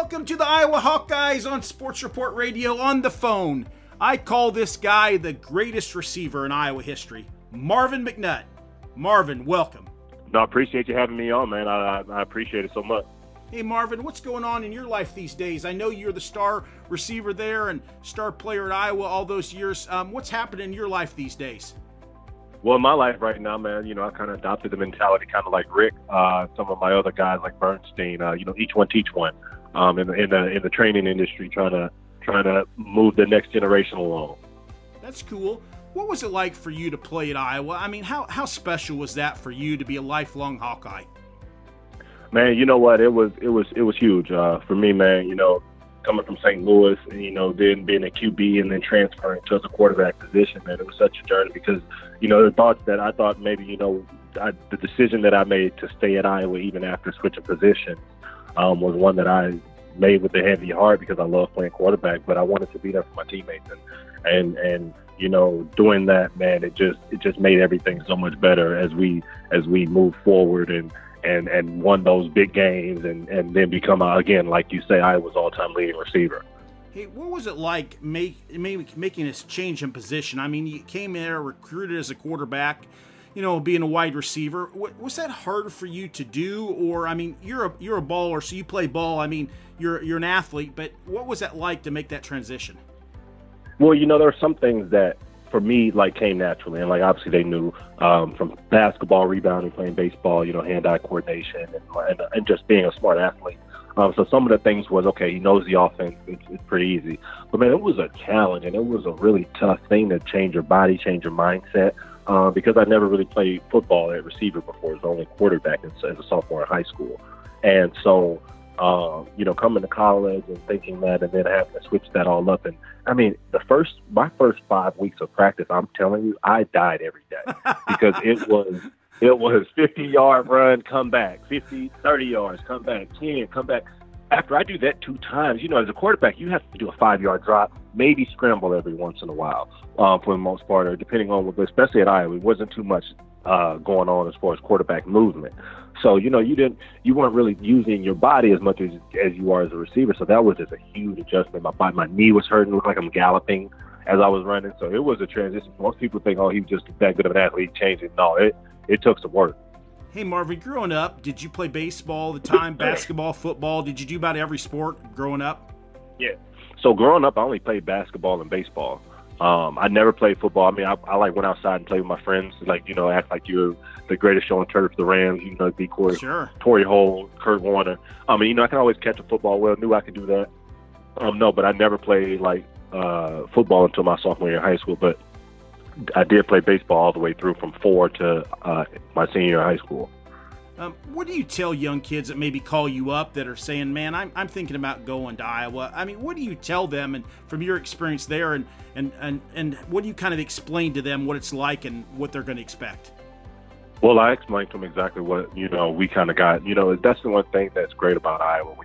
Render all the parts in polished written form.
Welcome to the Iowa Hawkeyes on Sports Report Radio on the phone. I call this guy the greatest receiver in Iowa history, Marvin McNutt. Marvin, welcome. No, I appreciate you having me on, man. I appreciate it so much. Hey, Marvin, what's going on in your life these days? I know you're the star receiver there and star player at Iowa all those years. What's happening in your life these days? Well, in my life right now, man, I kind of adopted the mentality kind of like Rick, some of my other guys like Bernstein, each one teach one, in the training industry, trying to move the next generation along. That's cool. What was it like for you to play at Iowa? I mean, how special was that for you to be a lifelong Hawkeye? Man, you know what? It was huge for me, man. Coming from St. Louis, then being a QB and then transferring to the quarterback position, man, it was such a journey because, the thoughts that I thought maybe, the decision that I made to stay at Iowa even after switching positions was one that I made with a heavy heart because I love playing quarterback, but I wanted to be there for my teammates and doing that, man, it just made everything so much better as we moved forward and won those big games and then become, again, like you say, Iowa's all-time leading receiver. Hey, what was it like making this change in position? I mean, you came in there, recruited as a quarterback, being a wide receiver. Was that hard for you to do? Or, I mean, you're a baller, so you play ball. I mean, you're an athlete, but what was that like to make that transition? Well, there are some things that, for me, came naturally. And, obviously they knew from basketball, rebounding, playing baseball, hand-eye coordination, and just being a smart athlete. So some of the things was, okay, he knows the offense. It's pretty easy. But, man, it was a challenge, and it was a really tough thing to change your body, change your mindset, because I never really played football at receiver before. It was only quarterback as a sophomore in high school. And so, coming to college and thinking that and then having to switch that all up. And I mean, my first 5 weeks of practice, I'm telling you, I died every day because it was 50-yard run, come back, 50, 30 yards, come back, 10, come back. After I do that 2 times, as a quarterback, you have to do a 5-yard drop, maybe scramble every once in a while for the most part, or depending on what, especially at Iowa, it wasn't too much going on as far as quarterback movement. So, you weren't really using your body as much as you are as a receiver. So that was just a huge adjustment. My knee was hurting, looked like I'm galloping as I was running. So it was a transition. Most people think, oh, he was just that good of an athlete, changed it. No, it took some work. Hey, Marvin, growing up, did you play baseball all the time, basketball, football? Did you do about every sport growing up? Yeah. So growing up, I only played basketball and baseball. I never played football. I mean, I went outside and played with my friends, act like you're the greatest show on turf, the Rams, be cool. Sure. Torrey Holt, Kurt Warner. I can always catch a football well, knew I could do that. No, but I never played football until my sophomore year in high school, but I did play baseball all the way through from 4 to my senior year in high school. What do you tell young kids that maybe call you up that are saying, man, I'm thinking about going to Iowa? I mean, what do you tell them, and from your experience there, and what do you kind of explain to them what it's like and what they're going to expect? Well, I explained to them exactly what, we kind of got. That's the one thing that's great about Iowa.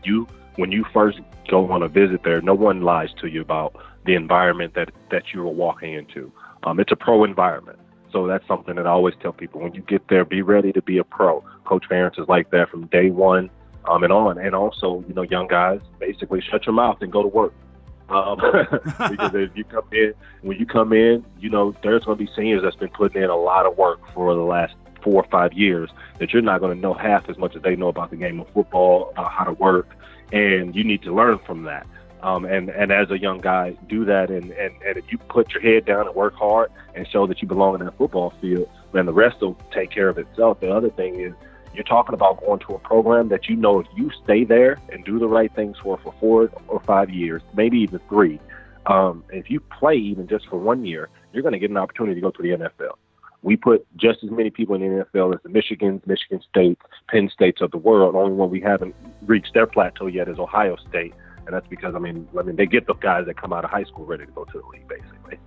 When you first go on a visit there, no one lies to you about the environment that you are walking into. It's a pro environment. So that's something that I always tell people. When you get there, be ready to be a pro. Coach Ferentz is like that from day one and on. And also, young guys, basically shut your mouth and go to work. Because when you come in, there's going to be seniors that's been putting in a lot of work for the last 4 or 5 years that you're not going to know half as much as they know about the game of football, how to work. And you need to learn from that. And as a young guy, do that. And if you put your head down and work hard and show that you belong in that football field, then the rest will take care of itself. The other thing is you're talking about going to a program that if you stay there and do the right things for 4 or 5 years, maybe even 3, if you play even just for 1 year, you're going to get an opportunity to go to the NFL. We put just as many people in the NFL as the Michigan State, Penn States of the world. Only one we haven't reached their plateau yet is Ohio State. And that's because, they get the guys that come out of high school ready to go to the league, basically.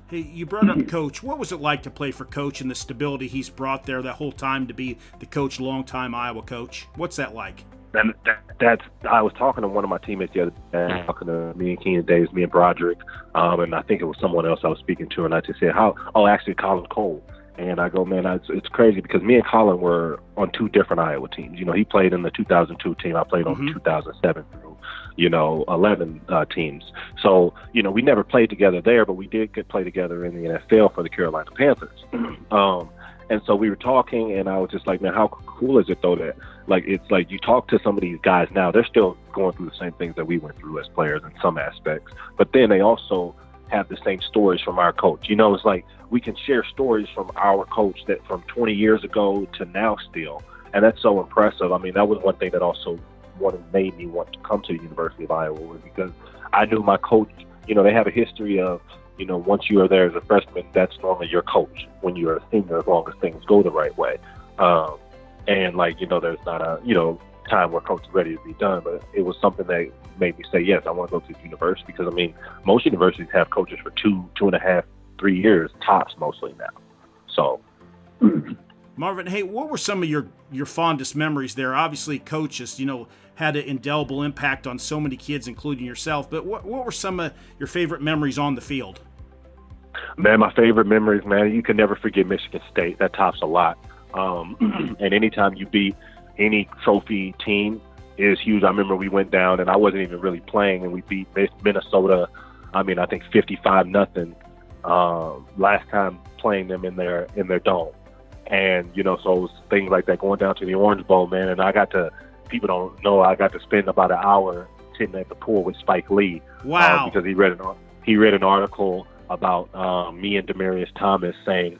Hey, you brought up Coach. What was it like to play for Coach and the stability he's brought there that whole time to be the coach, longtime Iowa coach? What's that like? And I was talking to one of my teammates the other day, talking to me and Keenan Davis, me and Broderick, and I think it was someone else I was speaking to, and I just said, actually Colin Cole. And I go, man, it's crazy because me and Colin were on 2 different Iowa teams. He played in the 2002 team. I played on the 2007 team. 11 teams. So, we never played together there, but we did play together in the NFL for the Carolina Panthers. And so we were talking, and I was just like, man, how cool is it, though, that, like, it's like you talk to some of these guys now, they're still going through the same things that we went through as players in some aspects. But then they also have the same stories from our coach. It's like we can share stories from our coach that from 20 years ago to now still. And that's so impressive. I mean, that was one thing that also made me want to come to the University of Iowa, was because I knew my coach, they have a history of, once you are there as a freshman, that's normally your coach when you're a senior, as long as things go the right way. And like, there's not a, time where coach is ready to be done, but it was something that made me say, yes, I want to go to the university, because, I mean, most universities have coaches for 2.5, 3 years tops mostly now. So. Marvin, hey, what were some of your fondest memories there? Obviously, coaches, had an indelible impact on so many kids, including yourself, but what were some of your favorite memories on the field? Man, my favorite memories, man, you can never forget Michigan State. That tops a lot. And anytime you beat any trophy team is huge. I remember we went down, and I wasn't even really playing, and we beat Minnesota, I think 55-0 last time playing them in their dome. And, so it was things like that, going down to the Orange Bowl, man. And people don't know, I got to spend about an hour sitting at the pool with Spike Lee. Wow. Because he read an article about me and Demaryius Thomas saying,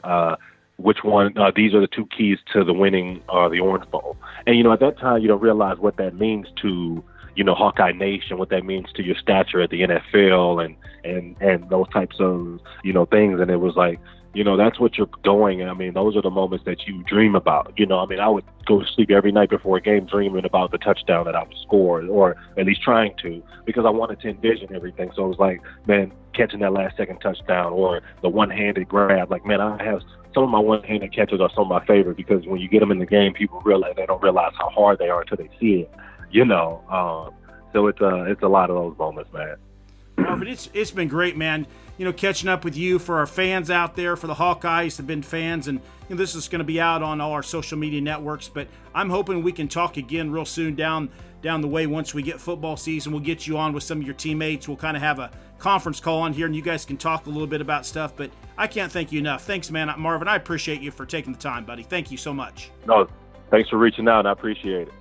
which one, these are the two keys to the winning the Orange Bowl. And, at that time, you don't realize what that means to, Hawkeye Nation, what that means to your stature at the NFL and those types of, things. And it was like, that's what you're doing. I mean, those are the moments that you dream about. I would go to sleep every night before a game dreaming about the touchdown that I would score, or at least trying to, because I wanted to envision everything. So it was like, man, catching that last second touchdown, or the one-handed grab. Like, man, I have some of my one-handed catches are some of my favorite, because when you get them in the game, people don't realize how hard they are until they see it. So it's a lot of those moments, man. Marvin, it's been great, man. Catching up with you. For our fans out there, for the Hawkeyes have been fans, and this is going to be out on all our social media networks. But I'm hoping we can talk again real soon down the way once we get football season. We'll get you on with some of your teammates. We'll kind of have a conference call on here, and you guys can talk a little bit about stuff. But I can't thank you enough. Thanks, man. Marvin, I appreciate you for taking the time, buddy. Thank you so much. No, thanks for reaching out. I appreciate it.